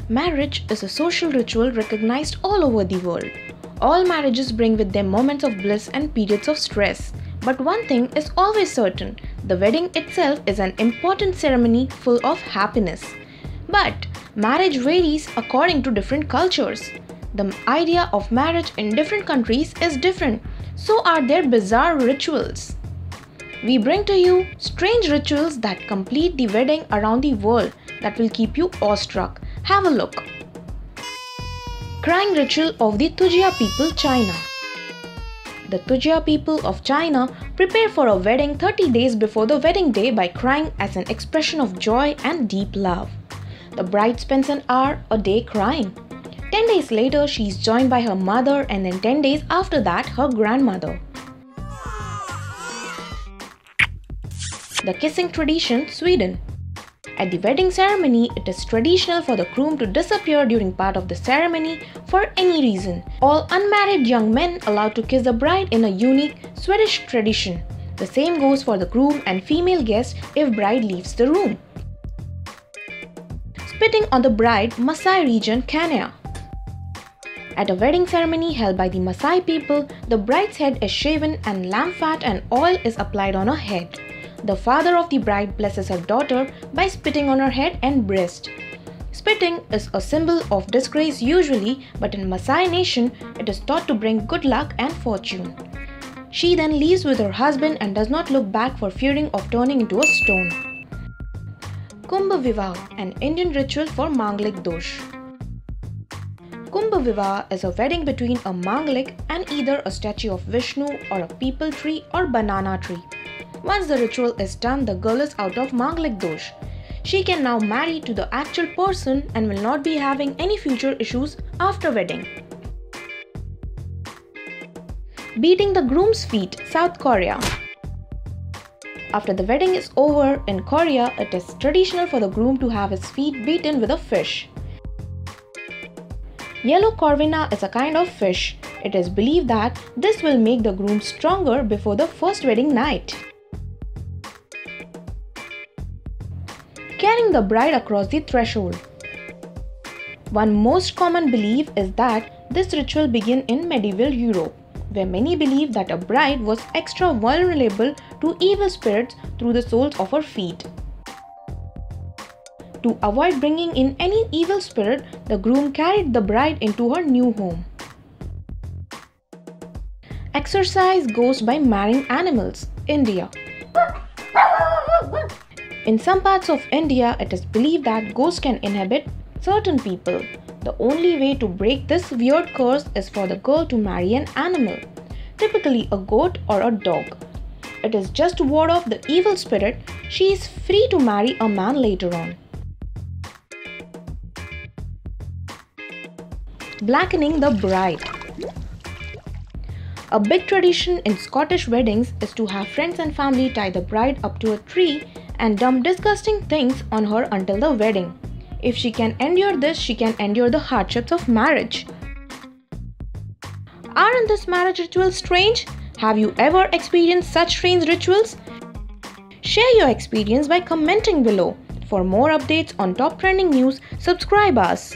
Marriage is a social ritual recognized all over the world. All marriages bring with them moments of bliss and periods of stress. But one thing is always certain, the wedding itself is an important ceremony full of happiness. But marriage varies according to different cultures. The idea of marriage in different countries is different, so are their bizarre rituals. We bring to you strange rituals that complete the wedding around the world that will keep you awestruck. Have a look. Crying ritual of the Tujia people, China. The Tujia people of China prepare for a wedding 30 days before the wedding day by crying as an expression of joy and deep love. The bride spends an hour a day crying. 10 days later, she is joined by her mother, and then 10 days after that, her grandmother. The kissing tradition, Sweden. At the wedding ceremony, it is traditional for the groom to disappear during part of the ceremony for any reason. All unmarried young men allowed to kiss the bride in a unique Swedish tradition. The same goes for the groom and female guests if bride leaves the room. Spitting on the bride, Maasai region, Kenya. At a wedding ceremony held by the Maasai people, the bride's head is shaven and lamb fat and oil is applied on her head. The father of the bride blesses her daughter by spitting on her head and breast. Spitting is a symbol of disgrace usually, but in Maasai nation, it is thought to bring good luck and fortune. She then leaves with her husband and does not look back for fearing of turning into a stone. Kumbh Vivah, an Indian ritual for Manglik Dosh. Kumbh Vivah is a wedding between a Manglik and either a statue of Vishnu or a peepal tree or banana tree. Once the ritual is done, the girl is out of Manglik Dosh. She can now marry to the actual person and will not be having any future issues after wedding. Beating the groom's feet, South Korea. After the wedding is over in Korea, it is traditional for the groom to have his feet beaten with a fish. Yellow corvina is a kind of fish. It is believed that this will make the groom stronger before the first wedding night. Carrying the bride across the threshold. One most common belief is that this ritual began in medieval Europe, where many believed that a bride was extra vulnerable to evil spirits through the soles of her feet. To avoid bringing in any evil spirit, the groom carried the bride into her new home. Exorcise ghosts by marrying animals, India. In some parts of India, it is believed that ghosts can inhabit certain people. The only way to break this weird curse is for the girl to marry an animal, typically a goat or a dog. It is just to ward off the evil spirit. She is free to marry a man later on. Blackening the bride. A big tradition in Scottish weddings is to have friends and family tie the bride up to a tree and dump disgusting things on her until the wedding. If she can endure this, she can endure the hardships of marriage. Aren't these marriage rituals strange? Have you ever experienced such strange rituals? Share your experience by commenting below. For more updates on top trending news, subscribe us.